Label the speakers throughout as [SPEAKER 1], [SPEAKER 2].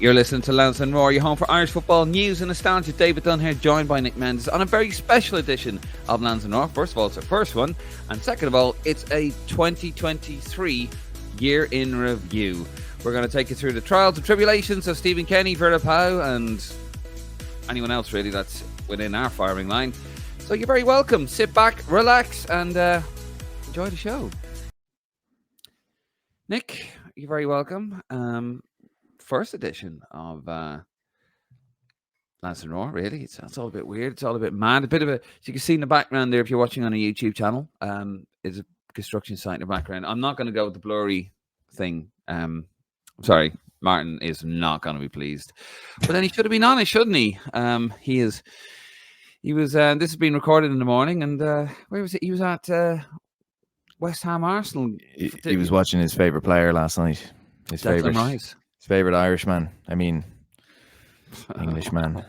[SPEAKER 1] You're listening to Lansdowne Roar, your home for Irish football news and nostalgia. David Dunn here, joined by Nick Mendes on a very special edition of Lansdowne Roar. First of all, it's our first one, and second of all, it's a 2023 year in review. We're going to take you through the trials and tribulations of Stephen Kenny, Vera Pauw, and anyone else really that's within our firing line. So you're very welcome. Sit back, relax, and enjoy the show. Nick, you're very welcome. First edition of Lansdowne Roar, really. It's all a bit weird. It's all a bit mad. A bit of a, as you can see in the background there, if you're watching on a YouTube channel, is a construction site in the background. I'm not going to go with the blurry thing. I'm sorry, Martin is not going to be pleased. But then he should have been honest, shouldn't he? He was. This has been recorded in the morning, and where was it? He was at West Ham Arsenal.
[SPEAKER 2] He was watching his favourite player last night. His favourite Irishman. I mean, Englishman.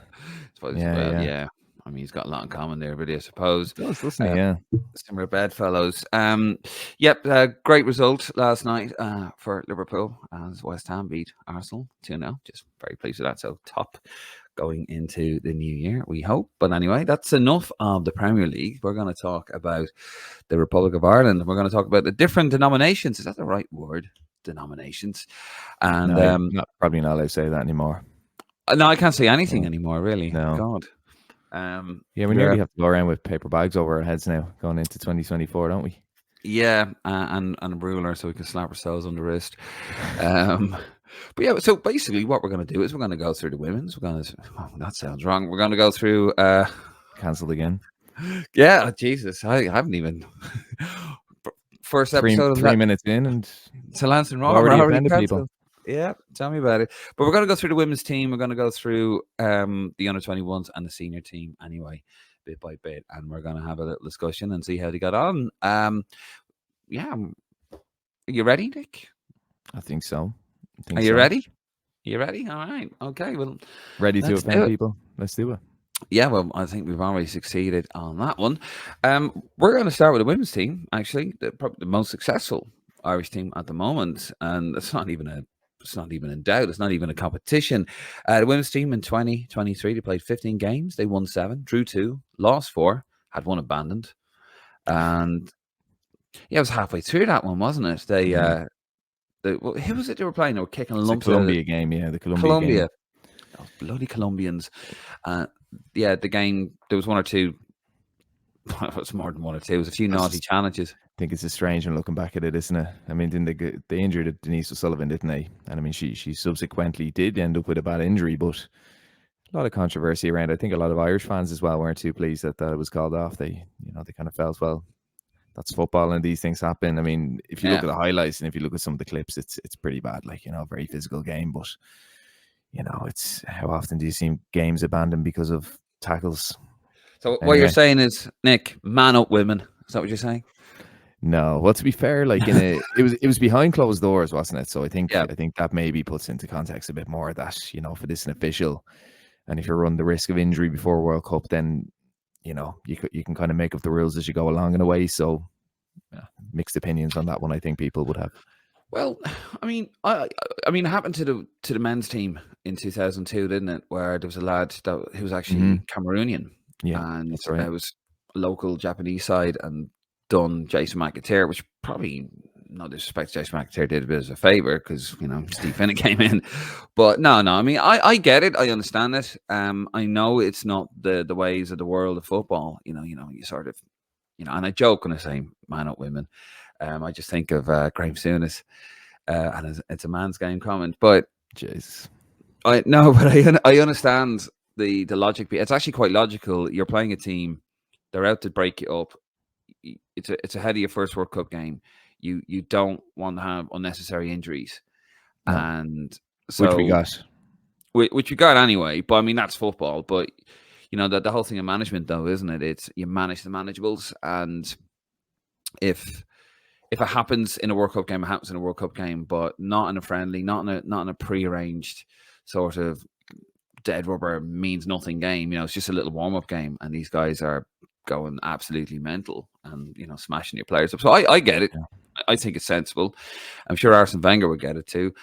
[SPEAKER 1] Yeah. I mean, he's got a lot in common there, but I suppose.
[SPEAKER 2] He does, doesn't he? Yeah.
[SPEAKER 1] Similar bedfellows. Great result last night for Liverpool as West Ham beat Arsenal 2-0. Just very pleased with that. So top going into the new year, we hope. But anyway, that's enough of the Premier League. We're going to talk about the Republic of Ireland. We're going to talk about the different denominations. Is that the right word? Denominations. And
[SPEAKER 2] probably not allowed to say that anymore.
[SPEAKER 1] No, I can't say anything anymore, really.
[SPEAKER 2] No.
[SPEAKER 1] God.
[SPEAKER 2] We nearly have to go around with paper bags over our heads now, going into 2024, don't we?
[SPEAKER 1] Yeah, and a ruler so we can slap ourselves on the wrist. But yeah, so basically what we're going to do is we're going to go through the women's. That sounds wrong. We're going to go through...
[SPEAKER 2] Cancelled again.
[SPEAKER 1] Yeah, Jesus, I haven't even... First episode of
[SPEAKER 2] 3 minutes in and...
[SPEAKER 1] To Lansdowne Roar.
[SPEAKER 2] Already offended people.
[SPEAKER 1] Yeah, tell me about it. But we're going to go through the women's team. We're going to go through the under-21s and the senior team anyway, bit by bit. And we're going to have a little discussion and see how they got on. Are you ready, Nick?
[SPEAKER 2] I think so.
[SPEAKER 1] Are you ready? You ready? All right. Okay. Well,
[SPEAKER 2] ready to offend people. Let's do it.
[SPEAKER 1] Yeah, well, I think we've already succeeded on that one. We're going to start with the women's team, actually, probably the most successful Irish team at the moment. And it's not even in doubt. It's not even a competition. The women's team in 2023, they played 15 games. They won 7, drew 2, lost 4, had 1 abandoned. And yeah, it was halfway through that one, wasn't it? Who was it they were playing? They were kicking lumps.
[SPEAKER 2] The Colombia game, yeah. The Colombia game.
[SPEAKER 1] Oh, bloody Colombians. The game, there was 1 or 2. It was more than 1 or 2. It was a few naughty challenges.
[SPEAKER 2] I think it's a strange one looking back at it, isn't it? I mean, they injured Denise O'Sullivan, didn't they? And I mean, she subsequently did end up with a bad injury, but a lot of controversy around. I think a lot of Irish fans as well weren't too pleased that it was called off. They kind of felt, well, that's football and these things happen. I mean, if you look at the highlights and if you look at some of the clips, it's pretty bad. Like, very physical game, but it's how often do you see games abandoned because of tackles?
[SPEAKER 1] So what you're saying is, Nick, man up women. Is that what you're saying?
[SPEAKER 2] No. Well, to be fair, like it was behind closed doors, wasn't it? So I think that maybe puts into context a bit more that, for this an official, and if you run the risk of injury before World Cup, then you can kind of make up the rules as you go along in a way. So mixed opinions on that one. I think people would have.
[SPEAKER 1] Well, I mean, it happened to the men's team in 2002, didn't it? Where there was a lad who was actually Cameroonian.
[SPEAKER 2] Yeah,
[SPEAKER 1] and
[SPEAKER 2] that's right.
[SPEAKER 1] It was a local Japanese side and done Jason McAteer, which probably, no disrespect, Jason McAteer did a bit of a favour because, Steve Finnan came in. But no, I mean, I get it. I understand it. I know it's not the ways of the world of football. You sort of, and I joke when I say man up women. I just think of Graham Souness, and it's a man's game comment. But
[SPEAKER 2] Jesus,
[SPEAKER 1] I understand the logic. It's actually quite logical. You're playing a team, they're out to break you up. It's ahead of your first World Cup game. You don't want to have unnecessary injuries, and so which we got anyway. But I mean, that's football. But the whole thing of management, though, isn't it? It's you manage the manageables, and if it happens in a World Cup game, it happens in a World Cup game, but not in a friendly, not in a prearranged sort of dead rubber means nothing game. It's just a little warm up game, and these guys are going absolutely mental and smashing your players up. So I get it. I think it's sensible. I'm sure Arsene Wenger would get it too.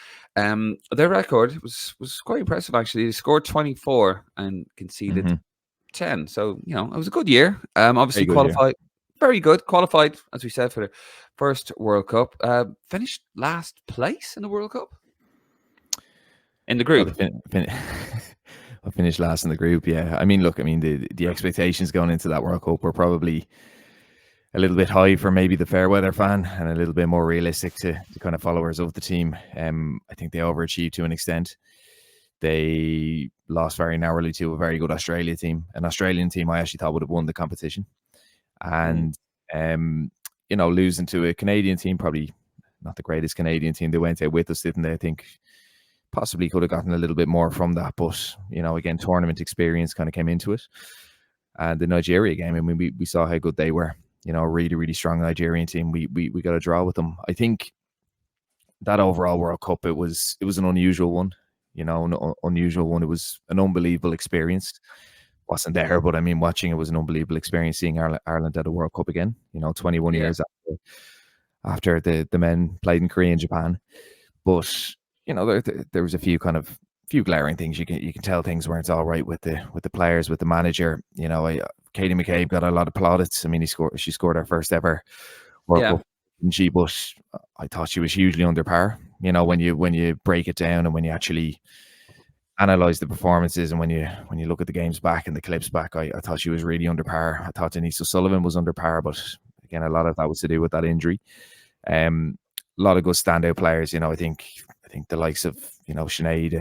[SPEAKER 1] Their record was quite impressive actually. They scored 24 and conceded 10. So it was a good year. Obviously
[SPEAKER 2] Very good year.
[SPEAKER 1] qualified, very good. Qualified, as we said, for the first World Cup. Finished last place in the World Cup in the
[SPEAKER 2] Well,
[SPEAKER 1] group.
[SPEAKER 2] I finished last in the group. Yeah, I mean, look, the expectations going into that World Cup were probably a little bit high for maybe the fair weather fan, and a little bit more realistic to kind of followers of the team. I think they overachieved to an extent. They lost very narrowly to a very good Australia team, an Australian team I actually thought would have won the competition, and losing to a Canadian team, probably not the greatest Canadian team. They went out with us, didn't they? I think possibly could have gotten a little bit more from that, but again, tournament experience kind of came into it. And the Nigeria game, I mean, we saw how good they were. A really, really strong Nigerian team. We got a draw with them. I think that overall World Cup, it was an unusual one. An unusual one. It was an unbelievable experience. Wasn't there, but I mean, watching it was an unbelievable experience. Seeing Ireland at a World Cup again. 21 years after the men played in Korea and Japan. But there was a few glaring things. You can tell things weren't all right with the players, with the manager. Katie McCabe got a lot of plaudits. I mean, she scored her first ever World Cup, didn't she? But I thought she was hugely under par. When you break it down and when you actually analyze the performances and when you look at the games back and the clips back, I thought she was really under par. I thought Denise O'Sullivan was under par, but again, a lot of that was to do with that injury. A lot of good standout players. I think the likes of Sinead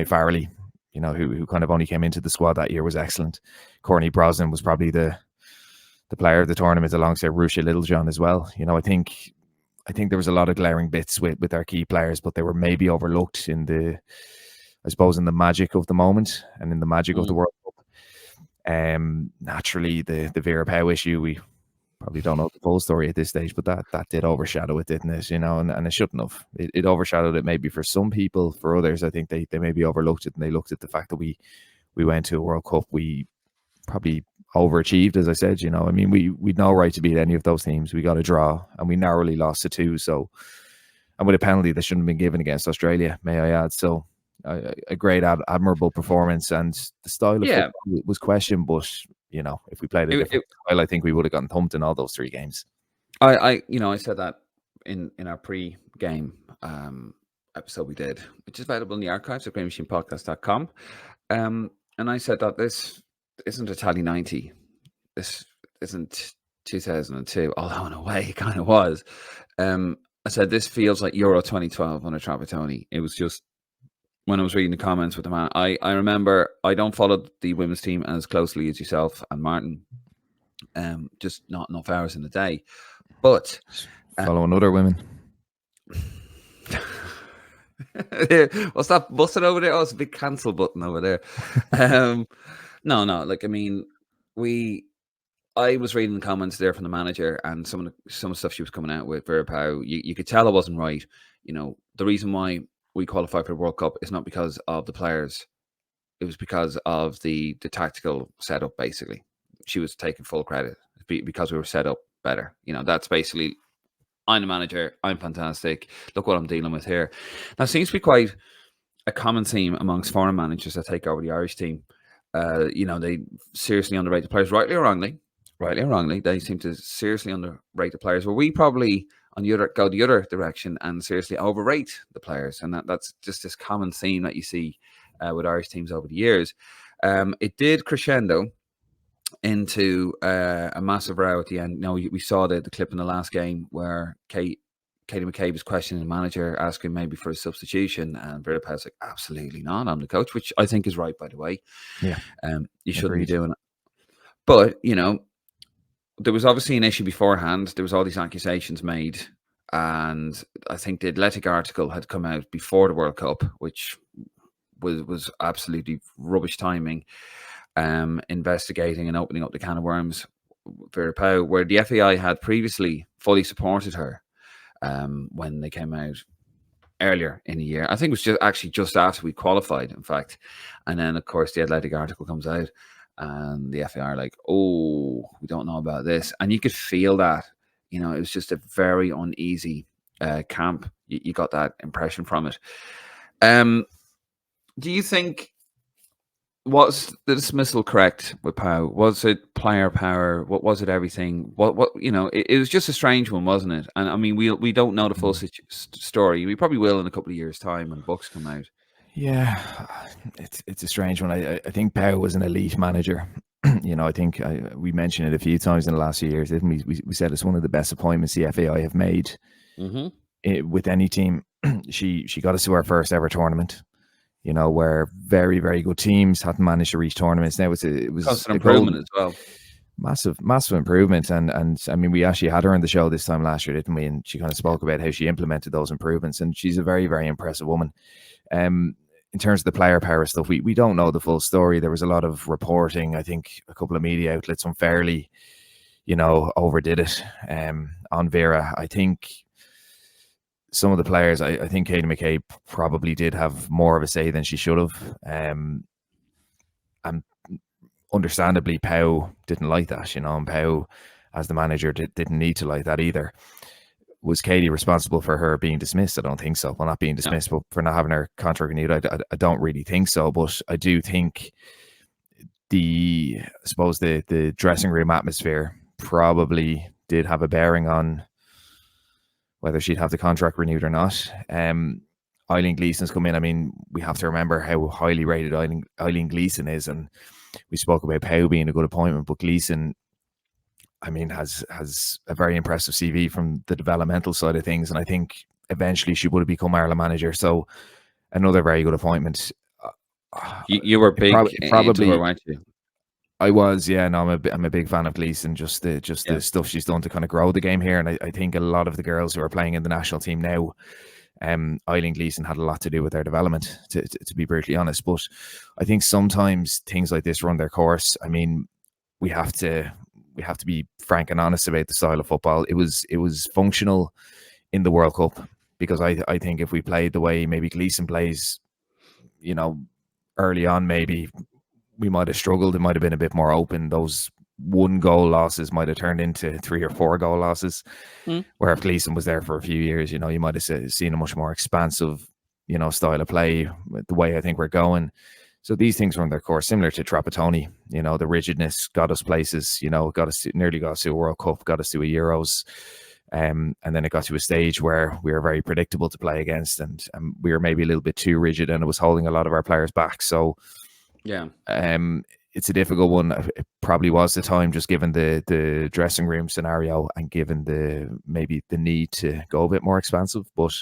[SPEAKER 2] Farrelly, who kind of only came into the squad that year, was excellent. Courtney Brosnan was probably the player of the tournament alongside Russia Littlejohn as well. I think there was a lot of glaring bits with our key players, but they were maybe overlooked in the magic of the moment and in the magic of the World Cup. Naturally, the Vera Pauw issue, we probably don't know the full story at this stage, but that did overshadow it, didn't it? And it shouldn't have. It overshadowed it maybe for some people. For others, I think they maybe overlooked it, and they looked at the fact that we went to a World Cup. We probably overachieved, as I said. I mean, we'd no right to beat any of those teams. We got a draw, and we narrowly lost to 2. So, and with a penalty that shouldn't have been given against Australia, may I add. So, a great, admirable performance, and the style of football was questioned, but if we played a different style, I think we would have gotten thumped in all those 3 games.
[SPEAKER 1] I said that in our pre-game episode we did, which is available in the archives at GreyMachinePodcast.com. And I said that this isn't Italy 90. This isn't 2002, although in a way it kind of was. I said this feels like Euro 2012 under Trapattoni. It was just, when I was reading the comments with the man, I remember, I don't follow the women's team as closely as yourself and Martin. Just not enough hours in the day. But
[SPEAKER 2] following other women.
[SPEAKER 1] What's that busted over there? Oh, it's a big cancel button over there. No. Like, I mean, I was reading the comments there from the manager, and some of the stuff she was coming out with, Vera Pauw, you could tell it wasn't right. The reason why we qualified for the World Cup is not because of the players. It was because of the tactical setup, basically. She was taking full credit because we were set up better. That's basically, I'm the manager, I'm fantastic, look what I'm dealing with here. Now, it seems to be quite a common theme amongst foreign managers that take over the Irish team. They seriously underrate the players, rightly or wrongly. They seem to seriously underrate the players. Well, we probably go the other direction and seriously overrate the players, and that's just this common theme that you see with Irish teams over the years. It did crescendo into a massive row at the end. We saw the clip in the last game where Katie McCabe was questioning the manager, asking maybe for a substitution, and Vera Pauw's like, absolutely not, I'm the coach, which I think is right, by the way.
[SPEAKER 2] Yeah.
[SPEAKER 1] You shouldn't be doing it. But, there was obviously an issue beforehand. There was all these accusations made, and I think the Athletic article had come out before the World Cup, which was absolutely rubbish timing, investigating and opening up the can of worms, Vera Pauw, where the FAI had previously fully supported her when they came out earlier in the year. I think it was just after we qualified, in fact. And then, of course, the Athletic article comes out, and the FAI are like, oh, we don't know about this. And you could feel that. It was just a very uneasy camp. You got that impression from it. Do you think was the dismissal correct with Pau? Was it player power? What was it? Everything? What? It was just a strange one, wasn't it? And I mean, we don't know the full story. We probably will in a couple of years' time when books come out.
[SPEAKER 2] Yeah, it's a strange one. I think Pau was an elite manager. I think we mentioned it a few times in the last few years, didn't we? We said it's one of the best appointments the FAI have made with any team. She got us to our first ever tournament. Where very, very good teams hadn't managed to reach tournaments. Now it was
[SPEAKER 1] constant improvement as well.
[SPEAKER 2] Massive improvement. And I mean, we actually had her on the show this time last year, didn't we? And she kind of spoke about how she implemented those improvements. And she's a very, very impressive woman. In terms of the player power stuff, we don't know the full story. There was a lot of reporting. I think a couple of media outlets unfairly, overdid it on Vera. I think some of the players, I think Katie McKay probably did have more of a say than she should have. And understandably, Pau didn't like that, and Pau, as the manager, didn't need to like that either. Was Katie responsible for her being dismissed? I don't think so. Well, not being dismissed, but for not having her contract renewed, I don't really think so. But I do think I suppose the dressing room atmosphere probably did have a bearing on whether she'd have the contract renewed or not. Eileen Gleeson's come in. I mean, we have to remember how highly rated Eileen Gleeson is, and we spoke about Pau being a good appointment, but Gleeson, I mean, has a very impressive CV from the developmental side of things, and I think eventually she would have become Ireland manager. So another very good appointment.
[SPEAKER 1] You were big, probably, weren't you?
[SPEAKER 2] I was, yeah. No, I'm a big fan of Gleeson. Just the stuff she's done to kind of grow the game here, and I think a lot of the girls who are playing in the national team now, Eileen Gleeson had a lot to do with their development, to be brutally honest. But I think sometimes things like this run their course. I mean, we have to be frank and honest about the style of football. It was functional in the World Cup, because I think if we played the way maybe Gleeson plays, early on, maybe we might have struggled. It might have been a bit more open. Those 1-goal losses might have turned into 3 or 4 goal losses. Where if Gleeson was there for a few years, you might have seen a much more expansive, style of play, the way I think we're going. So these things run their course, similar to Trapattoni. The rigidness got us nearly got us to a World Cup, got us to a Euros. And then it got to a stage where we were very predictable to play against, and we were maybe a little bit too rigid, and it was holding a lot of our players back. So
[SPEAKER 1] yeah,
[SPEAKER 2] it's a difficult one. It probably was the time, just given the dressing room scenario and given maybe the need to go a bit more expansive. But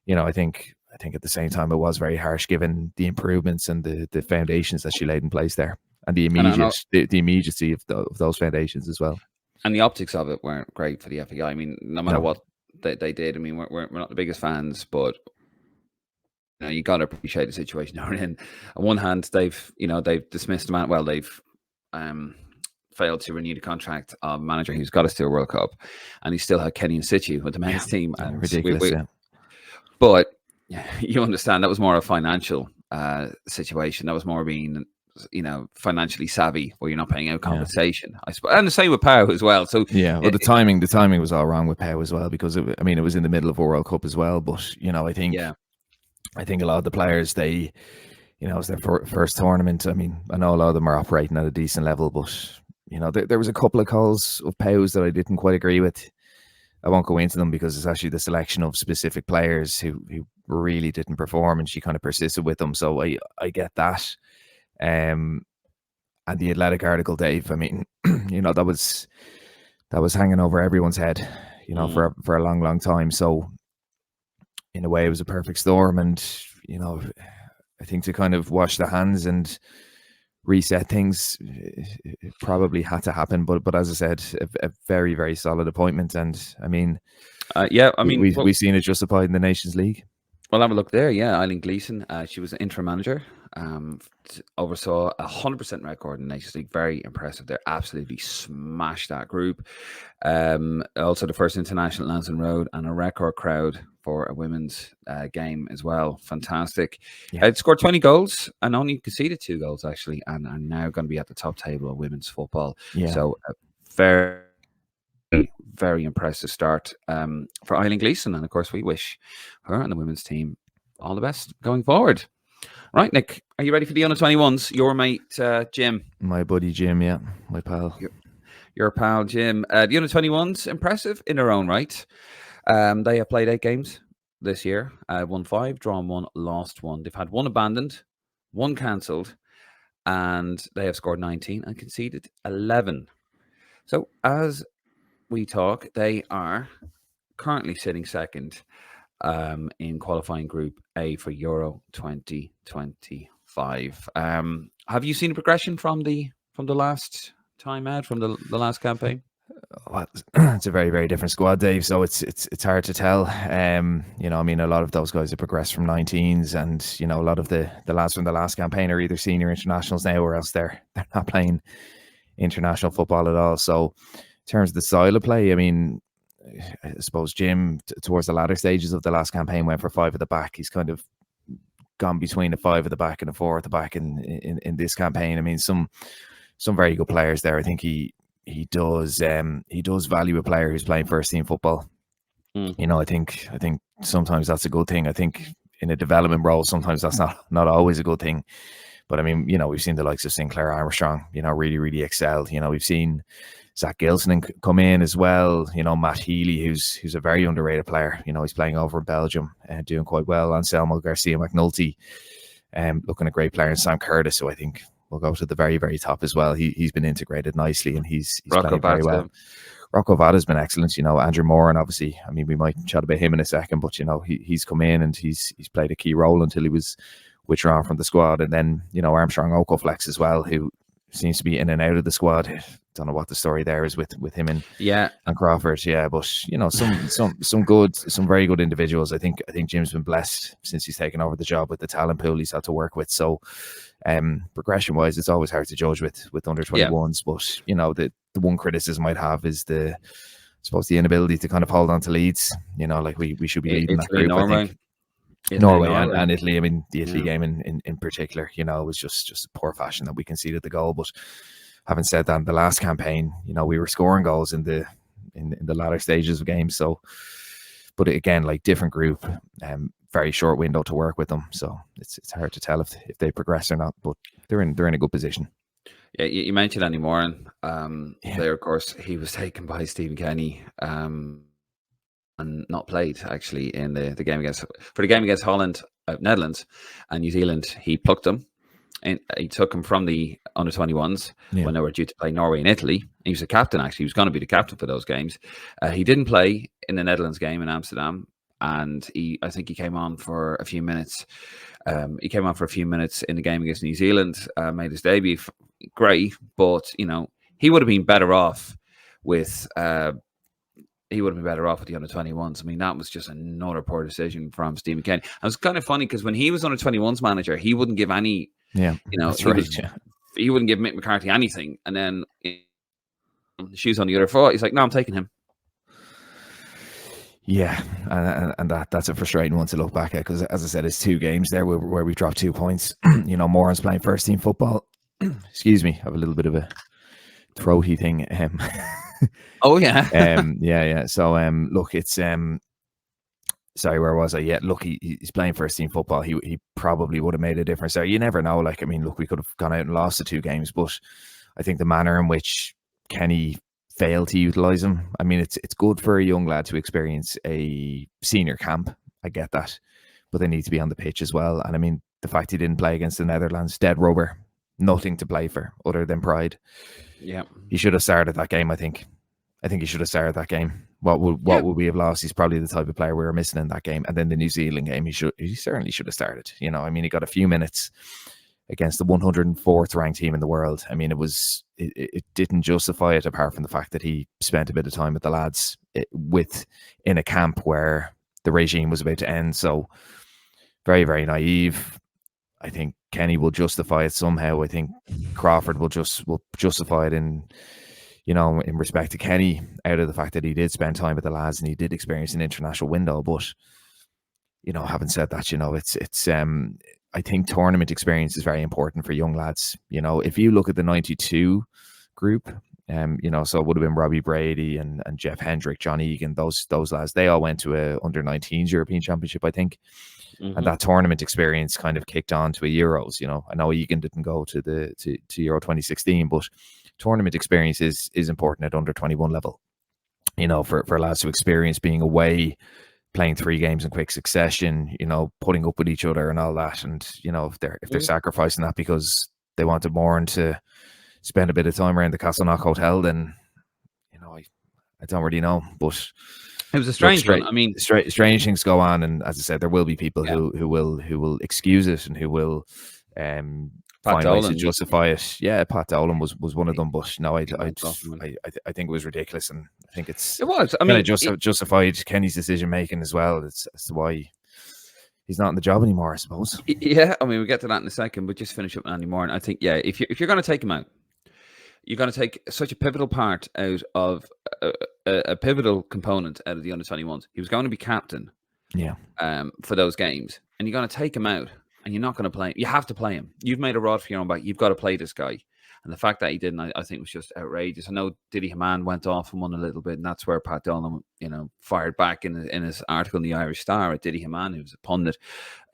[SPEAKER 2] I think at the same time it was very harsh, given the improvements and the foundations that she laid in place there, and the immediacy of those foundations as well.
[SPEAKER 1] And the optics of it weren't great for the FAI. I mean, no matter what they did, I mean, we're not the biggest fans, but you got to appreciate the situation they're in. On one hand, they've dismissed the man. Well, they've failed to renew the contract of a manager who's got us to a World Cup, and he still had Kenny in situ with the men's team. And
[SPEAKER 2] ridiculous,
[SPEAKER 1] But you understand that was more a financial situation. That was more being financially savvy, where you're not paying out compensation. I suppose, and the same with Pau as well. So
[SPEAKER 2] well, the timing was all wrong with Pau as well, because it was in the middle of a World Cup as well. But I think a lot of the players, it was their first tournament. I mean, I know a lot of them are operating at a decent level, but there was a couple of calls of Pau's that I didn't quite agree with. I won't go into them, because it's actually the selection of specific players who really didn't perform, and she kind of persisted with them. So I get that. And the Athletic article, Dave, I mean, that was hanging over everyone's head, for a long, long time. So in a way, it was a perfect storm. And, I think to kind of wash the hands and reset things, it probably had to happen. But as I said, a very, very solid appointment. And I mean, we've seen it justified in the Nations League.
[SPEAKER 1] Well, have a look there. Yeah, Eileen Gleeson. She was an interim manager. Oversaw 100% record in the Nations League. Very impressive. They absolutely smashed that group. Also, the first international at Lansdowne Roar, and a record crowd for a women's game as well. Fantastic. It scored 20 goals and only conceded 2 goals, actually, and are now going to be at the top table of women's football. So very, very impressive start for Eileen Gleeson. And of course, we wish her and the women's team all the best going forward. Right, Nick, are you ready for the under-21s? Your mate, Jim.
[SPEAKER 2] My buddy Jim, yeah, my pal.
[SPEAKER 1] Your pal, Jim. The under-21s, impressive in their own right. They have played 8 games this year, won 5, drawn 1, lost 1. They've had 1 abandoned, 1 cancelled, and they have scored 19 and conceded 11. So as we talk, they are currently sitting second in qualifying Group A for Euro 2025. Have you seen a progression from the last time out, from the last campaign?
[SPEAKER 2] Well, it's a very, very different squad, Dave. So it's hard to tell. You know, I mean, a lot of those guys have progressed from 19s, and you know, a lot of the lads from the last campaign are either senior internationals now, or else they're not playing international football at all. So, in terms of the style of play, I mean, I suppose Jim, towards the latter stages of the last campaign, went for 5 at the back. He's kind of gone between a 5 at the back and a 4 at the back in this campaign. I mean, some very good players there. I think he does value a player who's playing first team football. You know, I think sometimes that's a good thing. I think in a development role, sometimes that's not always a good thing. But I mean, you know, we've seen the likes of Sinclair Armstrong, you know, really, really excelled. You know, we've seen Zach Gilson come in as well. You know, Matt Healy, who's a very underrated player. You know, he's playing over in Belgium and doing quite well. Anselmo Garcia McNulty, looking a great player, and Sam Curtis, who I think will go to the very, very top as well. He's been integrated nicely, and he's playing very well. Rocco Vada's been excellent. You know, Andrew Moore, and obviously, I mean, we might chat about him in a second, but you know, he's come in and he's played a key role until he was withdrawn from the squad. And then, you know, Armstrong Okoflex as well, who seems to be in and out of the squad. Don't know what the story there is with him and Crawford. Yeah, but you know, some very good individuals. I think Jim's been blessed since he's taken over the job with the talent pool he's had to work with. So progression wise, it's always hard to judge with under 21s. But you know, the one criticism I'd have is I suppose the inability to kind of hold on to leads. You know, like we should be leading that group. I think Norway and Italy. I mean, the Italy game in particular, you know, it was just a poor fashion that we conceded the goal. But having said that, in the last campaign, you know, we were scoring goals in the latter stages of games. So, but again, like different group, very short window to work with them. So it's hard to tell if they progress or not. But they're in a good position.
[SPEAKER 1] Yeah, you mentioned Andy Moran. There, of course, he was taken by Stephen Kenny. And not played actually in the game against Holland, Netherlands, and New Zealand. He plucked him, and he took him from the under 21s when they were due to play Norway and Italy. He was the captain. Actually, he was going to be the captain for those games. He didn't play in the Netherlands game in Amsterdam, and I think he came on for a few minutes. He came on for a few minutes in the game against New Zealand. Made his debut. Great, but you know, he would have been better off with. He would have been better off with the under-21s. I mean, that was just another poor decision from Stephen Kenny. And it's kind of funny because when he was under-21s manager, he wouldn't give any, you know, he wouldn't give Mick McCarthy anything. And then the shoes on the other foot, he's like, no, I'm taking him.
[SPEAKER 2] Yeah, and that's a frustrating one to look back at because, as I said, it's 2 games there where we dropped 2 points. You know, Moran's playing first team football. Excuse me, I have a little bit of a throaty thing.
[SPEAKER 1] Oh yeah.
[SPEAKER 2] Yeah. So look, it's sorry, where was I? Yeah, look, he's playing first team football. He probably would have made a difference there. You never know. Like, I mean, look, we could have gone out and lost the 2 games, but I think the manner in which Kenny failed to utilize him. I mean, it's good for a young lad to experience a senior camp. I get that, but they need to be on the pitch as well. And I mean, the fact he didn't play against the Netherlands, dead rubber, nothing to play for other than pride.
[SPEAKER 1] Yeah,
[SPEAKER 2] he should have started that game. I think he should have started that game. What would we have lost? He's probably the type of player we were missing in that game. And then the New Zealand game, he certainly should have started. You know, I mean, he got a few minutes against the 104th ranked team in the world. I mean, it didn't justify it, apart from the fact that he spent a bit of time with the lads in a camp where the regime was about to end. So very, very naive. I think Kenny will justify it somehow. I think Crawford will justify it in respect to Kenny, out of the fact that he did spend time with the lads and he did experience an international window. But, you know, having said that, you know, it's I think tournament experience is very important for young lads. You know, if you look at the 92 group, So it would have been Robbie Brady and Jeff Hendrick, John Egan, those lads. They all went to a under-19s European Championship, I think. And that tournament experience kind of kicked on to a Euros. I know Egan didn't go to to Euro 2016, but tournament experience is important at under 21 level. For lads to experience being away, playing 3 games in quick succession, putting up with each other and all that. And if they're sacrificing that because they wanted more and to spend a bit of time around the Castleknock Hotel, then I don't really know, but
[SPEAKER 1] it was a strange one. I mean,
[SPEAKER 2] strange things go on, and as I said, there will be people who will excuse it and who will find ways to justify it. Yeah, Pat Dolan was one of them, but no, I think it was ridiculous, and I think it was. I mean, justified Kenny's decision making as well. It's as to why he's not in the job anymore, I suppose.
[SPEAKER 1] Yeah, I mean, we'll get to that in a second, but just finish up Andy Moore. And I think, if you're going to take him out, you're going to take such a pivotal part out of a pivotal component out of the under-21s. He was going to be captain, for those games, and you're going to take him out, and you're not going to play him. You have to play him. You've made a rod for your own back. You've got to play this guy, and the fact that he didn't, I think, was just outrageous. I know Didi Hamann went off and won a little bit, and that's where Pat Dolan, fired back in his article in the Irish Star at Didi Hamann, who's a pundit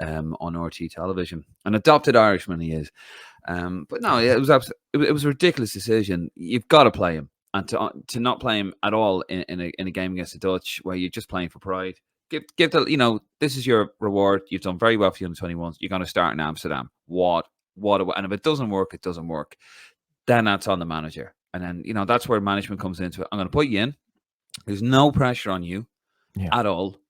[SPEAKER 1] on RT television, an adopted Irishman he is. But no, it was a ridiculous decision. You've got to play him, and to not play him at all in a game against the Dutch where you're just playing for pride. Give the this is your reward. You've done very well for the under-21s. You're going to start in Amsterdam. And if it doesn't work, it doesn't work. Then that's on the manager, and then that's where management comes into it. I'm going to put you in. There's no pressure on you at all.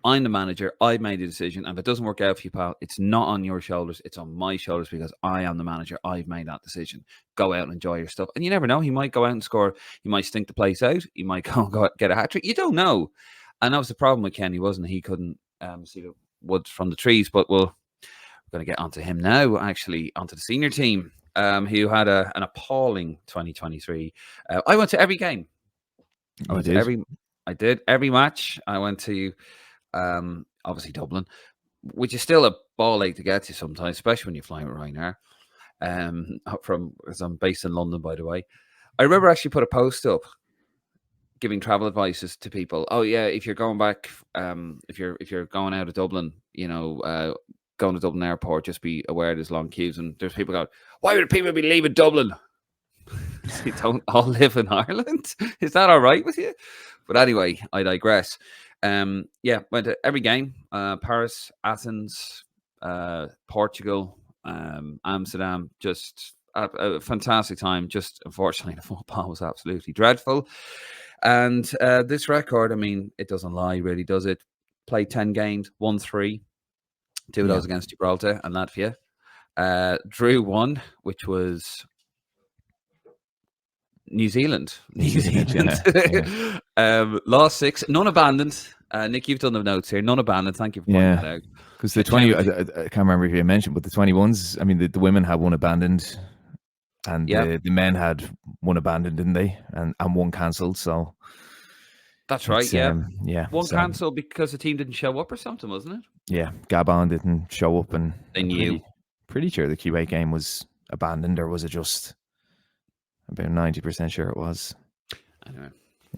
[SPEAKER 1] I'm the manager. I've made a decision. And if it doesn't work out for you, pal, it's not on your shoulders. It's on my shoulders because I am the manager. I've made that decision. Go out and enjoy your stuff. And you never know. He might go out and score. He might stink the place out. He might go get a hat-trick. You don't know. And that was the problem with Kenny, wasn't it? He couldn't see the wood from the trees. But we're going to get onto him now, actually, onto the senior team, who had an appalling 2023. I went to every game. I did every match. I went to... obviously Dublin, which is still a ball ache to get to sometimes, especially when you're flying with Ryanair. Because I'm based in London, by the way. I remember actually put a post up giving travel advices to people. Oh yeah, if you're going back, if you're going out of Dublin, going to Dublin Airport, just be aware there's long queues. And there's people going, why would people be leaving Dublin? You don't all live in Ireland? Is that all right with you? But anyway, I digress. Went to every game, Paris, Athens, Portugal, Amsterdam, just a fantastic time. Just unfortunately, the football was absolutely dreadful. And this record, I mean, it doesn't lie, really, does it? Played 10 games, won 3, 2 of those against Gibraltar and Latvia. Drew 1, which was New Zealand. Lost 6, none abandoned. Nick, you've done the notes here. None abandoned. Thank you for pointing that out.
[SPEAKER 2] Because the 20, I can't remember if you mentioned, but the 21s, I mean, the women had 1 abandoned, and the men had 1 abandoned, didn't they? And 1 cancelled. So
[SPEAKER 1] that's right. One cancelled because the team didn't show up or something, wasn't it?
[SPEAKER 2] Yeah, Gabon didn't show up, and
[SPEAKER 1] they knew.
[SPEAKER 2] Pretty sure the Q8 game was abandoned, or was it just? About 90% sure it was.
[SPEAKER 1] Anyway,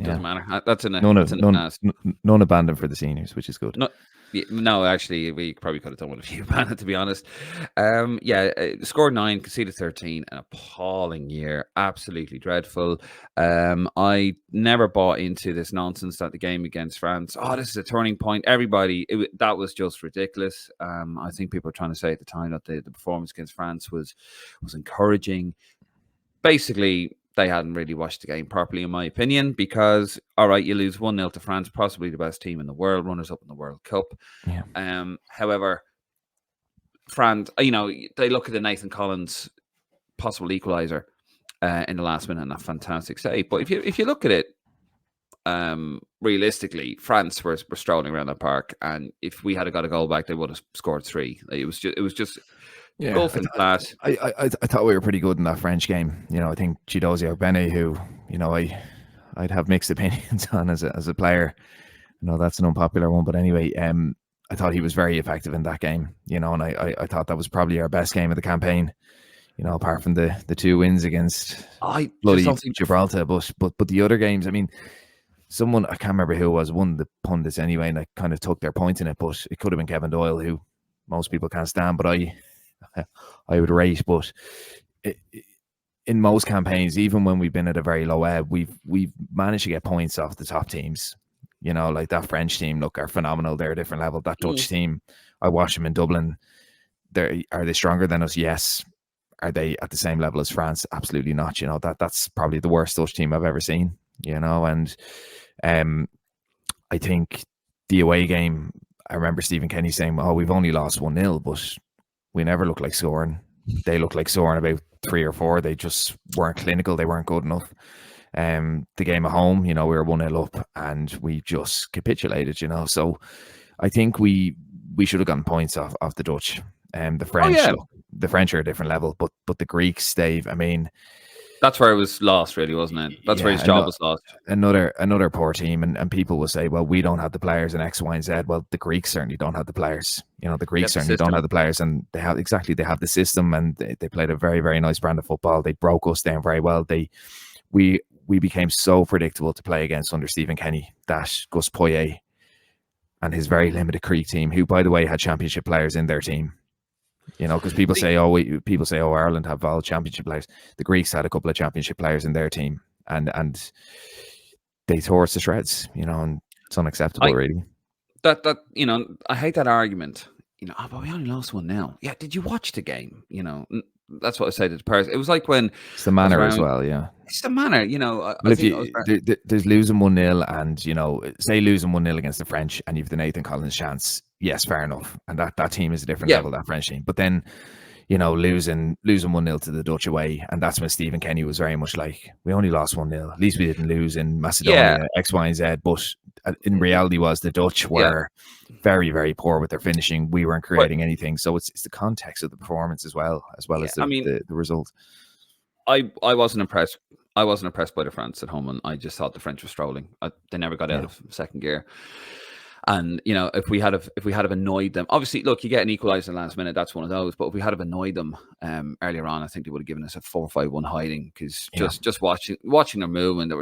[SPEAKER 1] doesn't matter. That's
[SPEAKER 2] none abandoned for the seniors, which is good.
[SPEAKER 1] No, actually, we probably could have done one if you abandoned, to be honest. Scored 9, conceded 13. An appalling year, absolutely dreadful. I never bought into this nonsense that the game against France, this is a turning point. Everybody, that was just ridiculous. I think people were trying to say at the time that the performance against France was encouraging. Basically, they hadn't really watched the game properly, in my opinion, because, all right, you lose 1-0 to France, possibly the best team in the world, runners-up in the World Cup.
[SPEAKER 2] Yeah.
[SPEAKER 1] However, France, they look at the Nathan Collins possible equaliser in the last minute and a fantastic save. But if you look at it realistically, France were strolling around that park, and if we had got a goal back, they would have scored 3. It was just
[SPEAKER 2] Yeah,
[SPEAKER 1] golfing class.
[SPEAKER 2] I thought we were pretty good in that French game. I think Chidozie Ogbene, who I'd have mixed opinions on as a player. That's an unpopular one, but anyway, I thought he was very effective in that game. And I thought that was probably our best game of the campaign. apart from the 2 wins against
[SPEAKER 1] I just
[SPEAKER 2] bloody
[SPEAKER 1] don't think.
[SPEAKER 2] Gibraltar, but the other games, I mean, someone, I can't remember who it was, one of the pundits anyway, and I kind of took their point in it, but it could have been Kevin Doyle, who most people can't stand, but I would rate. But in most campaigns, even when we've been at a very low ebb, we've managed to get points off the top teams. Like that French team, look, are phenomenal. They're a different level. That Dutch team, I watched them in Dublin. Are they stronger than us? Yes. Are they at the same level as France? Absolutely not. That's probably the worst Dutch team I've ever seen. And I think the away game, I remember Stephen Kenny saying, "Oh, we've only lost 1-0, but we never looked like scoring. They looked like scoring about 3 or 4. They just weren't clinical. They weren't good enough." The game at home, we were 1-0 up and we just capitulated. So I think we should have gotten points off the Dutch. The French, the French are a different level, but the Greeks, Dave, I mean,
[SPEAKER 1] that's where it was lost, really, wasn't it? That's where his job was lost.
[SPEAKER 2] Another poor team, and people will say, well, we don't have the players in X, Y, and Z. Well, the Greeks certainly don't have the players. The Greeks certainly don't have the players, and they have the system, and they played a very, very nice brand of football. They broke us down very well. We became so predictable to play against under Stephen Kenny that Gus Poyet and his very limited Creek team, who, by the way, had championship players in their team. Because people say, Ireland have all championship players. The Greeks had a couple of championship players in their team, and they tore us to shreds. And it's unacceptable, really.
[SPEAKER 1] That I hate that argument. But we only lost 1-0. Yeah, did you watch the game? That's what I say to the person. It was like when
[SPEAKER 2] it's the manner as well. Yeah,
[SPEAKER 1] it's the manner.
[SPEAKER 2] There's losing 1-0, and say losing 1-0 against the French, and you've the Nathan Collins chance. Yes, fair enough. And that team is a different level, that French team. But then, losing 1-0 to the Dutch away, and that's when Stephen Kenny was very much like, we only lost 1-0. At least we didn't lose in Macedonia, X, Y, and Z. But in reality, the Dutch were very, very poor with their finishing. We weren't creating anything. So it's the context of the performance as well as the result.
[SPEAKER 1] I wasn't impressed. I wasn't impressed by the France at home, and I just thought the French were strolling. They never got out of second gear. And if we had annoyed them, obviously, look, you get an equaliser in the last minute. That's one of those. But if we had annoyed them earlier on, I think they would have given us a 4-5-1 hiding. Because just watching their movement,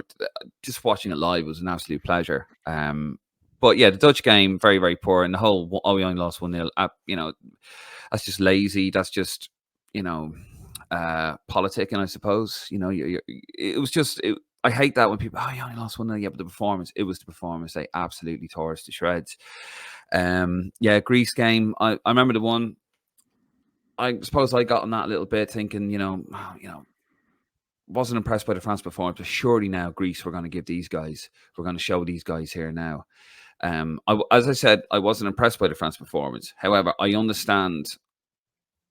[SPEAKER 1] just watching it live was an absolute pleasure. But yeah, the Dutch game, very, very poor, and the whole we only lost 1-0. That's just lazy. That's just politicking, I suppose. It was just. I hate that when people, you only lost 1-0. Yeah, but the performance, it was the performance. They absolutely tore us to shreds. Greece game. I remember the one. I suppose I got on that a little bit, thinking, wasn't impressed by the France performance, but surely now Greece, we're going to give these guys, we're going to show these guys here now. As I said, I wasn't impressed by the France performance. However, I understand,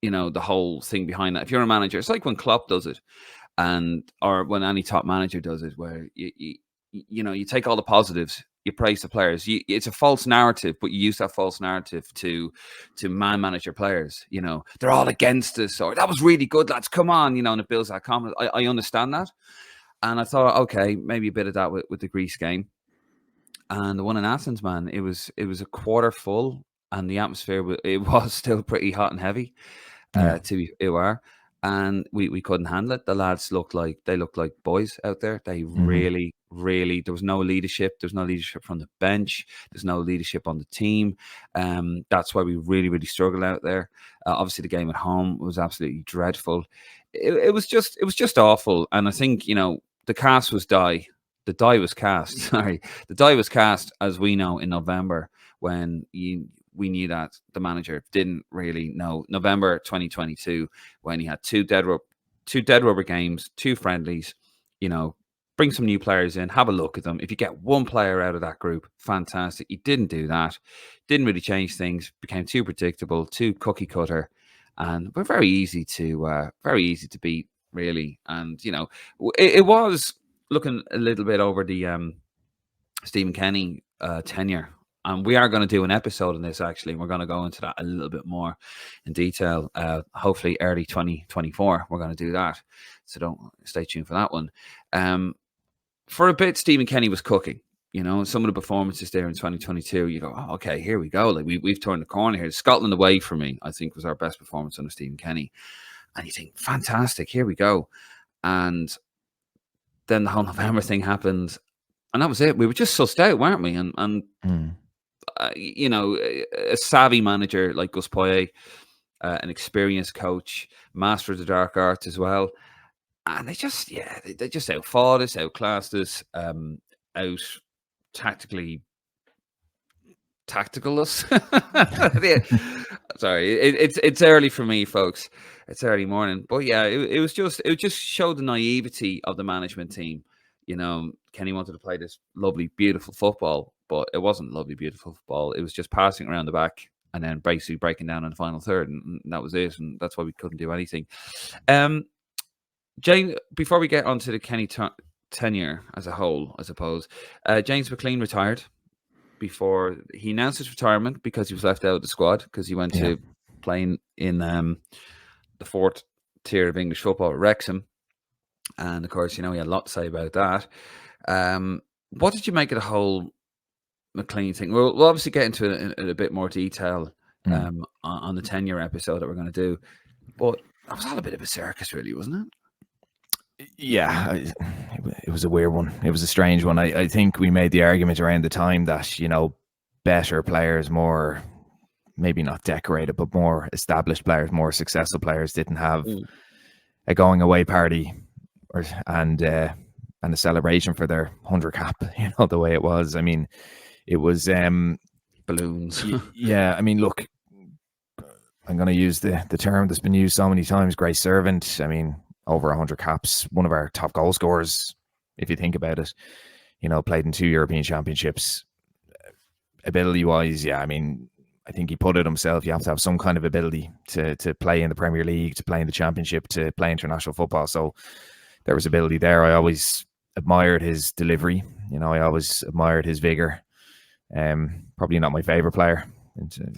[SPEAKER 1] the whole thing behind that. If you're a manager, it's like when Klopp does it. Or when any top manager does it, where you take all the positives, you praise the players. It's a false narrative, but you use that false narrative to manage your players. They're all against us, or that was really good, lads. Come on, and it builds that confidence. I understand that, and I thought, okay, maybe a bit of that with the Greece game, and the one in Athens, man. It was a quarter full, and the atmosphere was still pretty hot and heavy. And we couldn't handle it. The lads looked like boys out there. They really, really, there was no leadership. There's no leadership from the bench. There's no leadership on the team. That's why we really, really struggled out there. Obviously, the game at home was absolutely dreadful. It was just awful. And I think, the cast was die. The die was cast. Sorry. The die was cast, as we know, in November, when we knew that the manager didn't really know. November 2022, when he had two dead rubber games, 2 friendlies, bring some new players in, have a look at them. If you get one player out of that group, fantastic. He didn't do that. Didn't really change things. Became too predictable, too cookie cutter, and we're very easy to beat, really. And it was looking a little bit over the Stephen Kenny tenure. And we are going to do an episode on this, actually. We're going to go into that a little bit more in detail. Hopefully early 2024, we're going to do that. So don't stay tuned for that one. For a bit, Stephen Kenny was cooking. Some of the performances there in 2022, you go, oh, okay, here we go. Like we've turned the corner here. Scotland away for me, I think, was our best performance under Stephen Kenny. and you think, fantastic, here we go. And then the whole November thing happened, and that was it. We were just sussed out, weren't we? And you know, a savvy manager like Gus Poyet, an experienced coach, master of the dark arts as well, and they just outfought us, outclassed us, out tactical us. Sorry, it's early for me, folks. It's early morning, but yeah, it just showed the naivety of the management team. You know, Kenny wanted to play this lovely, beautiful football, but it wasn't lovely, beautiful football. It was just passing around the back and then basically breaking down in the final third, and that was it. And that's why we couldn't do anything. Jane, before we get onto the Kenny tenure as a whole, I suppose, James McLean retired before he announced his retirement because he was left out of the squad because he went to playing in the fourth tier of English football at Wrexham. And of course, you know, he had a lot to say about that. What did you make of the whole McLean thing? We'll obviously get into it in a bit more detail on the tenure episode that we're going to do. But that was all a bit of a circus, really, wasn't it?
[SPEAKER 2] Yeah, it was a weird one. It was a strange one. I think we made the argument around the time that, you know, better players, more, maybe not decorated, but more established players, more successful players didn't have a going away party and a celebration for their 100 cap, you know, the way it was. I mean, it was
[SPEAKER 1] balloons.
[SPEAKER 2] Yeah, I mean, look, I'm going to use the term that's been used so many times, great servant. I mean, over 100 caps, one of our top goal scorers, if you think about it, you know, played in 2 European Championships. Ability-wise, yeah, I mean, I think he put it himself. You have to have some kind of ability to play in the Premier League, to play in the Championship, to play international football. So there was ability there. I always admired his delivery. You know, I always admired his vigor. Probably not my favorite player,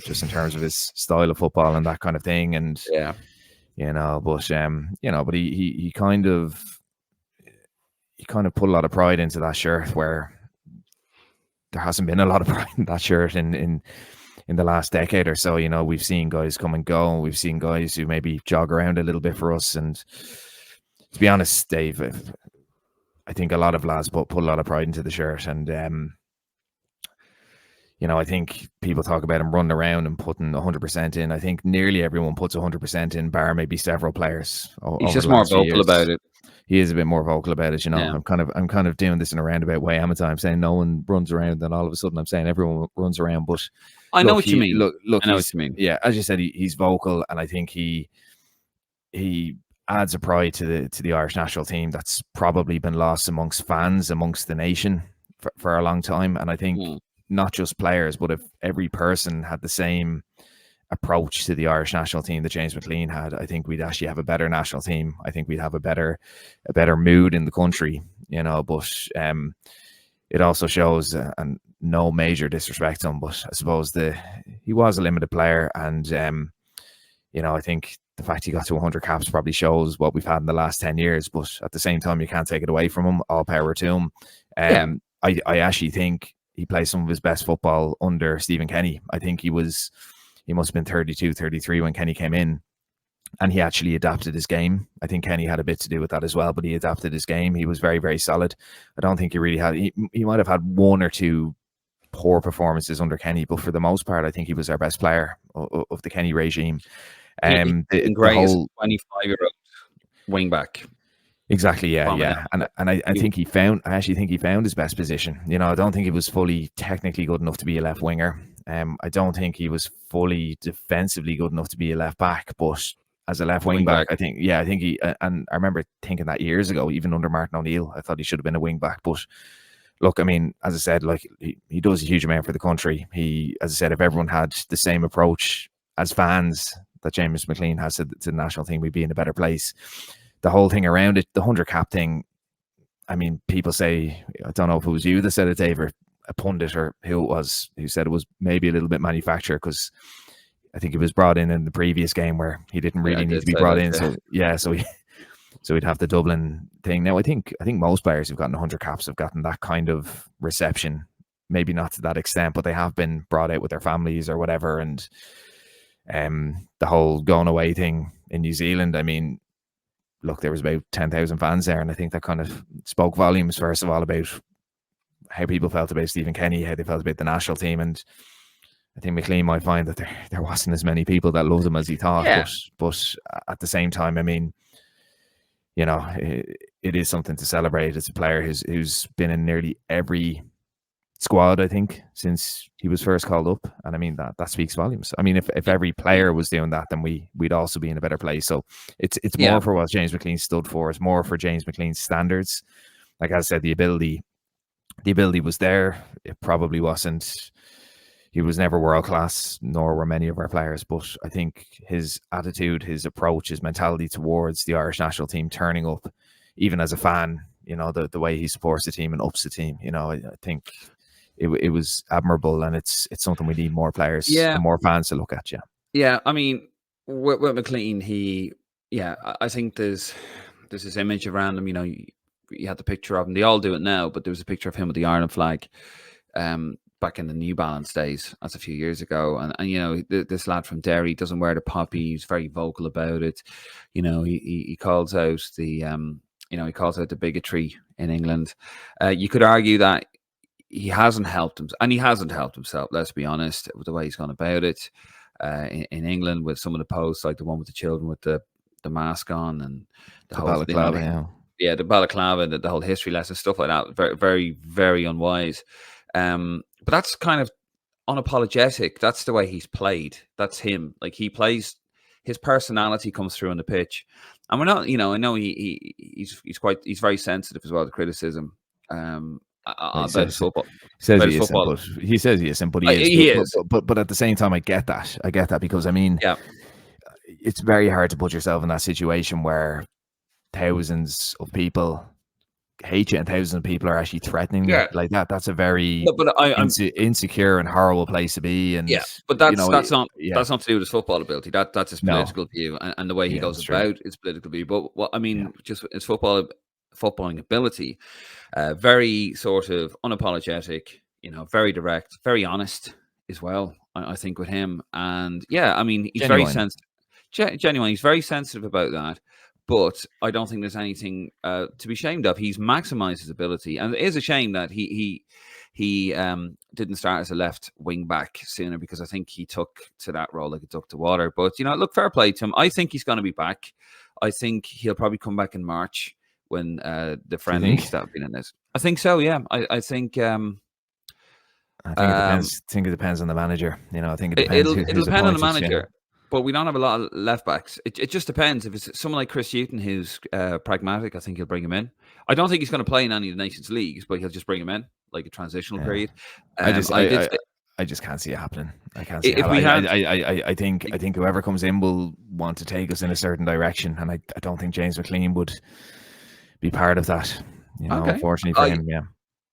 [SPEAKER 2] just in terms of his style of football and that kind of thing. And
[SPEAKER 1] yeah.
[SPEAKER 2] You know, but you know, but he kind of put a lot of pride into that shirt, where there hasn't been a lot of pride in that shirt in the last decade or so. You know, we've seen guys come and go, and we've seen guys who maybe jog around a little bit for us. And to be honest, Dave, I think a lot of lads put a lot of pride into the shirt, and you know, I think people talk about him running around and putting 100% in. I think nearly everyone puts 100% in, bar maybe several players.
[SPEAKER 1] He's just more vocal about it.
[SPEAKER 2] He is a bit more vocal about it, you know. Yeah. I'm kind of doing this in a roundabout way. I'm saying no one runs around, then all of a sudden I'm saying everyone runs around. But
[SPEAKER 1] I know what you mean.
[SPEAKER 2] Look,
[SPEAKER 1] I know what you mean.
[SPEAKER 2] Yeah, as you said, he's vocal, and I think he adds a pride to the Irish national team that's probably been lost amongst fans, amongst the nation for a long time. And I think not just players, but if every person had the same approach to the Irish national team that James McLean had, I think we'd actually have a better national team. I think we'd have a better mood in the country, you know. But it also shows, and no major disrespect to him, but I suppose he was a limited player, and you know, I think the fact he got to 100 caps probably shows what we've had in the last 10 years. But at the same time, you can't take it away from him. All power to him. I actually think he played some of his best football under Stephen Kenny. I think he must have been 32, 33 when Kenny came in, and he actually adapted his game. I think Kenny had a bit to do with that as well, but he adapted his game. He was very, very solid. I don't think he really had, he might have had one or two poor performances under Kenny, but for the most part, I think he was our best player of the Kenny regime.
[SPEAKER 1] The whole 25-year-old wing back.
[SPEAKER 2] Exactly, yeah. And I actually think he found his best position. You know, I don't think he was fully technically good enough to be a left winger. I don't think he was fully defensively good enough to be a left back, but as a left wing back, I think he, and I remember thinking that years ago, even under Martin O'Neill, I thought he should have been a wing back. But look, I mean, as I said, like he does a huge amount for the country. As I said, if everyone had the same approach as fans that James McLean has to the national team, we'd be in a better place. The whole thing around it, the 100 cap thing, I mean, people say, I don't know if it was you that said it, Dave, or a pundit, or who it was, who said it was maybe a little bit manufactured, because I think he was brought in the previous game where he didn't really need to be brought in. So we'd have the Dublin thing. Now, I think most players who've gotten 100 caps have gotten that kind of reception, maybe not to that extent, but they have been brought out with their families or whatever. And the whole going away thing, in New Zealand, I mean, look, there was about 10,000 fans there, and I think that kind of spoke volumes, first of all, about how people felt about Stephen Kenny, how they felt about the national team, and I think McLean might find that there wasn't as many people that loved him as he thought.
[SPEAKER 1] Yeah.
[SPEAKER 2] But at the same time, I mean, you know, it is something to celebrate. It's a player who's been in nearly every squad, I think, since he was first called up, and I mean that speaks volumes. I mean, if every player was doing that, then we'd also be in a better place. So it's more for what James McLean stood for. It's more for James McLean's standards. Like I said, the ability was there. It probably wasn't. He was never world class, nor were many of our players. But I think his attitude, his approach, his mentality towards the Irish national team, turning up, even as a fan, you know, the way he supports the team and ups the team, you know, I think it was admirable, and it's something we need more players and more fans to look at.
[SPEAKER 1] Yeah, I mean, with McLean, I think there's this image around him. You know, you had the picture of him. They all do it now, but there was a picture of him with the Ireland flag, back in the New Balance days. That's a few years ago. And you know, this lad from Derry doesn't wear the poppy. He's very vocal about it. You know, he calls out the bigotry in England. You could argue that he hasn't helped him, and he hasn't helped himself. Let's be honest, with the way he's gone about it. In England, with some of the posts, like the one with the children with the mask on, and
[SPEAKER 2] the whole balaclava,
[SPEAKER 1] the balaclava, the whole history lesson, stuff like that. Very, very, very unwise. But that's kind of unapologetic. That's the way he's played. That's him. Like, he plays, his personality comes through on the pitch. And we're not, you know, I know he's very sensitive as well to criticism. About his football.
[SPEAKER 2] He says he isn't, but he is. But at the same time, I get that because, I mean, it's very hard to put yourself in that situation where thousands of people hate you and thousands of people are actually threatening you like that. That's a very insecure and horrible place to be. And
[SPEAKER 1] but that's not to do with his football ability. That's his political view, and the way he goes about his political view. But what I mean, just his footballing ability, very sort of unapologetic, you know, very direct, very honest as well. I think with him, and I mean, he's very sensitive. Genuine. He's very sensitive about that. But I don't think there's anything to be ashamed of. He's maximised his ability, and it is a shame that he didn't start as a left wing back sooner, because I think he took to that role like a duck to water. But, you know, look, fair play to him. I think he's going to be back. I think he'll probably come back in March when the friendlies that have been in this. I think so. Yeah, I think.
[SPEAKER 2] I think it depends on the manager. You know, I think it depends.
[SPEAKER 1] It'll depend on the manager. But we don't have a lot of left backs. It just depends. If it's someone like Chris Hughton who's pragmatic, I think he'll bring him in. I don't think he's going to play in any of the Nations Leagues, but he'll just bring him in like a transitional period.
[SPEAKER 2] I just can't see it happening. I can't see it happening. I think whoever comes in will want to take us in a certain direction, and I don't think James McLean would be part of that. You know, unfortunately for him,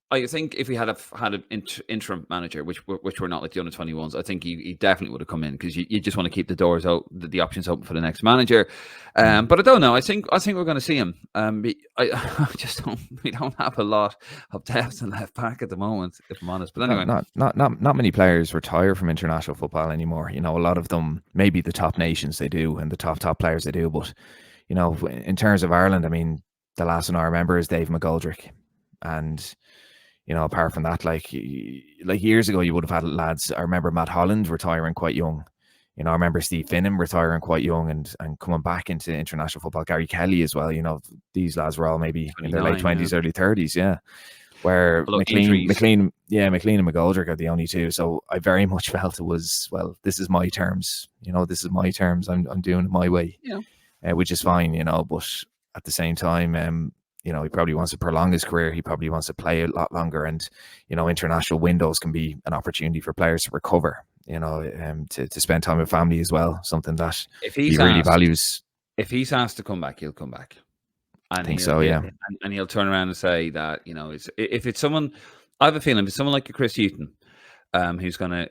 [SPEAKER 1] I think if we had an interim manager, which we're not, like the under-21s, I think he definitely would have come in, because you just want to keep the doors out, the options open for the next manager. But I don't know. I think we're going to see him. I just don't. We don't have a lot of depth in left back at the moment, if I'm honest. But anyway,
[SPEAKER 2] not many players retire from international football anymore. You know, a lot of them, maybe the top nations they do, and the top players they do. But you know, in terms of Ireland, I mean, the last one I remember is Dave McGoldrick, and you know, apart from that, like years ago, you would have had lads. I remember Matt Holland retiring quite young. You know, I remember Steve Finnan retiring quite young and coming back into international football. Gary Kelly as well. You know, these lads were all maybe in their late 20s, early 30s. Where McLean and McGoldrick are the only two. So I very much felt it was, well, this is my terms. You know, this is my terms. I'm doing it my way. Which is fine. You know, but at the same time, you know, he probably wants to prolong his career. He probably wants to play a lot longer. And, you know, international windows can be an opportunity for players to recover, you know, to spend time with family as well. Something that he really values.
[SPEAKER 1] If he's asked to come back, he'll come back.
[SPEAKER 2] I think so, yeah.
[SPEAKER 1] And he'll turn around and say that, you know, if it's someone, I have a feeling if it's someone like a Chris Hughton, who's gonna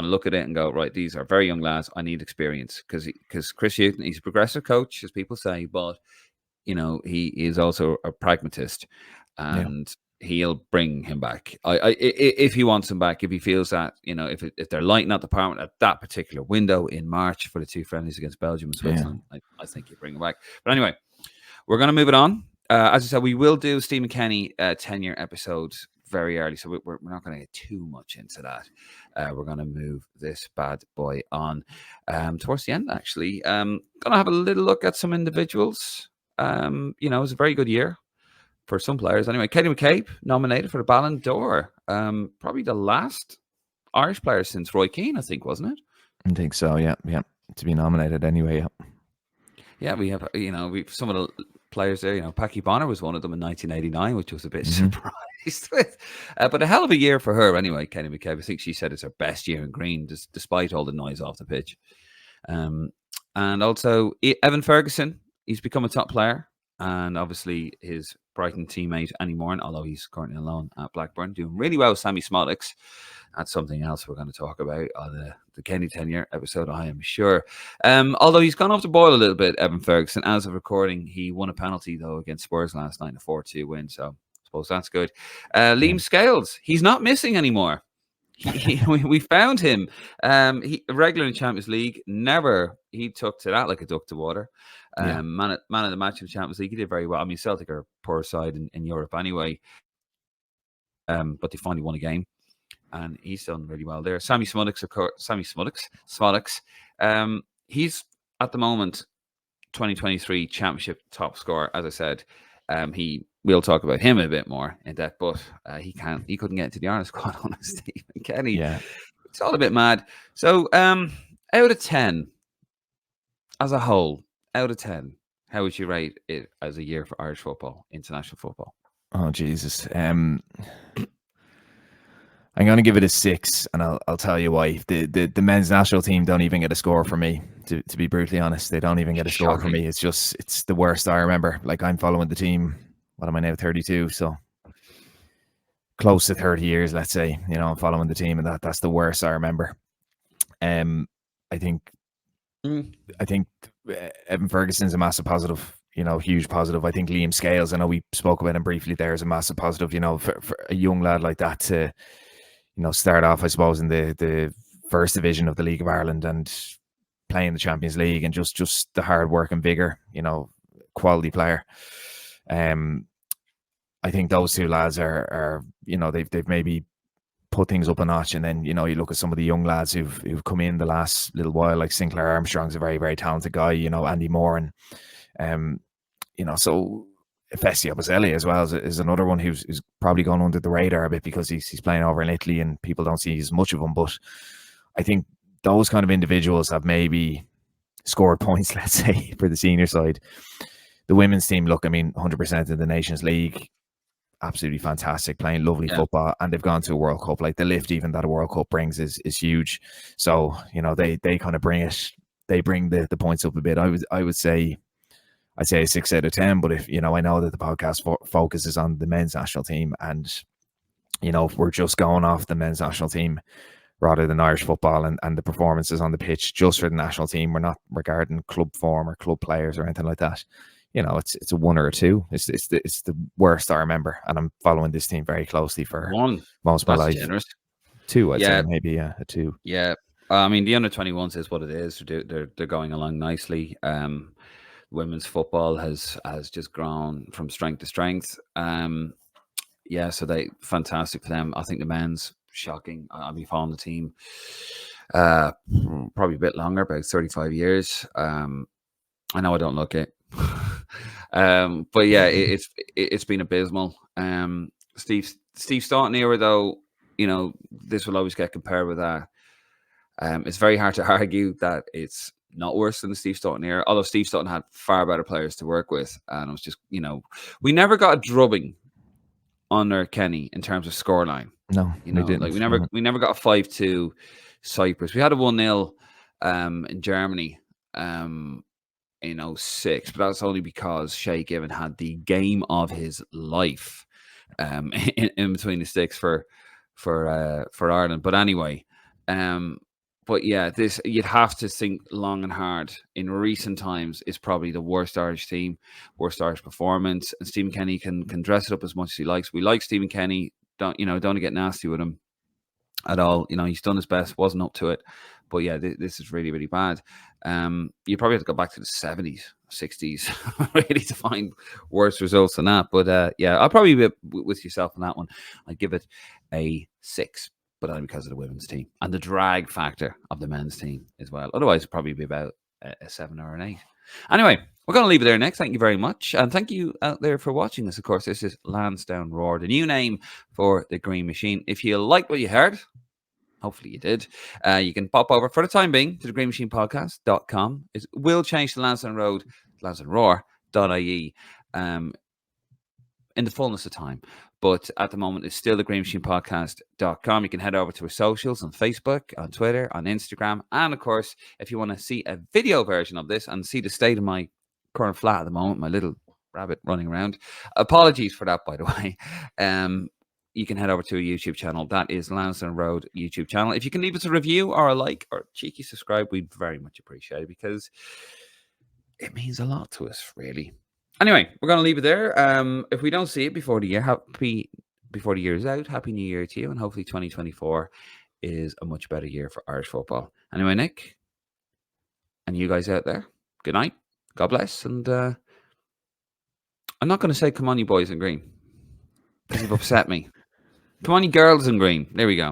[SPEAKER 1] look at it and go, right, these are very young lads. I need experience, because Chris Hughton, he's a progressive coach, as people say, but you know, he is also a pragmatist, and he'll bring him back. If he wants him back, if he feels that, if they're lighting up the department at that particular window in March for the 2 friendlies against Belgium and Switzerland, I think he'll bring him back. But anyway, we're going to move it on. As I said, we will do Steve McKennie 10-year episode very early, so we're not going to get too much into that. We're going to move this bad boy on towards the end, actually. Going to have a little look at some individuals. It was a very good year for some players. Anyway, Katie McCabe nominated for the Ballon d'Or. Probably the last Irish player since Roy Keane, I think, wasn't it?
[SPEAKER 2] I think so, yeah. To be nominated anyway, yeah.
[SPEAKER 1] Yeah, we have, we've some of the players there. Packie Bonner was one of them in 1989, which was a bit surprised with. But a hell of a year for her anyway, Katie McCabe. I think she said it's her best year in green, despite all the noise off the pitch. And also, Evan Ferguson, he's become a top player. And obviously his Brighton teammate Annie Moran, although he's currently alone at Blackburn, doing really well with Sammy Smolix. That's something else we're going to talk about on the Kenny 10-year episode, I am sure. Although he's gone off the boil a little bit, Evan Ferguson. As of recording, he won a penalty, though, against Spurs last night, a 4-2 win. So I suppose that's good. Liam Scales, he's not missing anymore. We found him. He regular in Champions League. He took to that like a duck to water. Man of the match in the Champions League. He did very well. I mean, Celtic are a poor side in Europe anyway. But they finally won a game, and he's done really well there. Sammy Smolix, of course. Smolix. He's at the moment 2023 Championship top scorer. As I said, we'll talk about him a bit more in depth, but he couldn't get into the Ireland squad on Stephen Kenny.
[SPEAKER 2] Yeah,
[SPEAKER 1] it's all a bit mad. So, out of 10, as a whole, out of 10, how would you rate it as a year for Irish football, international football?
[SPEAKER 2] Oh Jesus! I'm going to give it a 6, and I'll tell you why. The men's national team don't even get a score for me. To be brutally honest, they don't even get a score for me. It's the worst I remember. Like, I'm following the team. What am I now? 32, so close to 30 years, let's say. I'm following the team, and that's the worst I remember. I think Evan Ferguson's a massive positive. Huge positive. I think Liam Scales, I know we spoke about him briefly there, is a massive positive. For a young lad like that to start off, I suppose, in the first division of the League of Ireland and playing the Champions League, and just the hard work and vigor. Quality player. I think those two lads are they've maybe put things up a notch, and then you look at some of the young lads who've come in the last little while, like Sinclair Armstrong's a very, very talented guy. Andy Moore, and so Fessi Obaselli as well is another one who's probably gone under the radar a bit because he's playing over in Italy and people don't see as much of him. But I think those kind of individuals have maybe scored points, let's say, for the senior side. The women's team, look, 100% in the Nations League, absolutely fantastic, playing lovely football, and they've gone to a World Cup. Like, the lift even that a World Cup brings is huge. So they kind of bring it. They bring the points up a bit. I would say. I'd say a 6 out of 10, but if I know that the podcast focuses on the men's national team, and if we're just going off the men's national team rather than Irish football and the performances on the pitch just for the national team, we're not regarding club form or club players or anything like that. It's a 1 or a 2. It's the worst I remember, and I'm following this team very closely for most of my life.
[SPEAKER 1] Generous.
[SPEAKER 2] 2, I'd say, maybe, a 2.
[SPEAKER 1] Yeah, the under-21s is what it is. They're going along nicely. Women's football has just grown from strength to strength. So they fantastic for them. I think the men's shocking. I'll be following the team probably a bit longer, about 35 years. I know I don't look it, but yeah, it's been abysmal. Steve Staunton era, though, this will always get compared with that. It's very hard to argue that it's not worse than the Steve Staunton era, although Steve Staunton had far better players to work with, and it was just, we never got a drubbing under Kenny in terms of scoreline.
[SPEAKER 2] No, we didn't.
[SPEAKER 1] Like, we never got a 5-2 Cyprus. We had a 1-0 in Germany in 06, but that's only because Shay Given had the game of his life in between the sticks for Ireland. But anyway, But yeah, this you'd have to think long and hard. In recent times, it's probably the worst Irish team, worst Irish performance. And Stephen Kenny can dress it up as much as he likes. We like Stephen Kenny. Don't get nasty with him at all. He's done his best, wasn't up to it. But yeah, this is really, really bad. You probably have to go back to the 70s, 60s, really to find worse results than that. But yeah, I'll probably be with yourself on that one. I'd give it a 6, but only because of the women's team and the drag factor of the men's team as well. Otherwise, it'd probably be about a 7 or an 8. Anyway, we're going to leave it there next. Thank you very much. And thank you out there for watching this. Of course, this is Lansdowne Roar, the new name for the Green Machine. If you liked what you heard, hopefully you did, you can pop over for the time being to the greenmachinepodcast.com. It will change to Lansdowne Road, lansdowneroar.ie in the fullness of time. But at the moment, it's still the greenmachinepodcast.com. You can head over to our socials on Facebook, on Twitter, on Instagram. And of course, if you want to see a video version of this and see the state of my current flat at the moment, my little rabbit running around, apologies for that, by the way. You can head over to a YouTube channel. That is Lansdowne Road YouTube channel. If you can leave us a review or a like or a cheeky subscribe, we'd very much appreciate it because it means a lot to us, really. Anyway, we're going to leave it there. If we don't see it before the year is out, Happy New Year to you. And hopefully 2024 is a much better year for Irish football. Anyway, Nick, and you guys out there, good night. God bless. And I'm not going to say, come on, you boys in green, because you've upset me. Come on, you girls in green. There we go.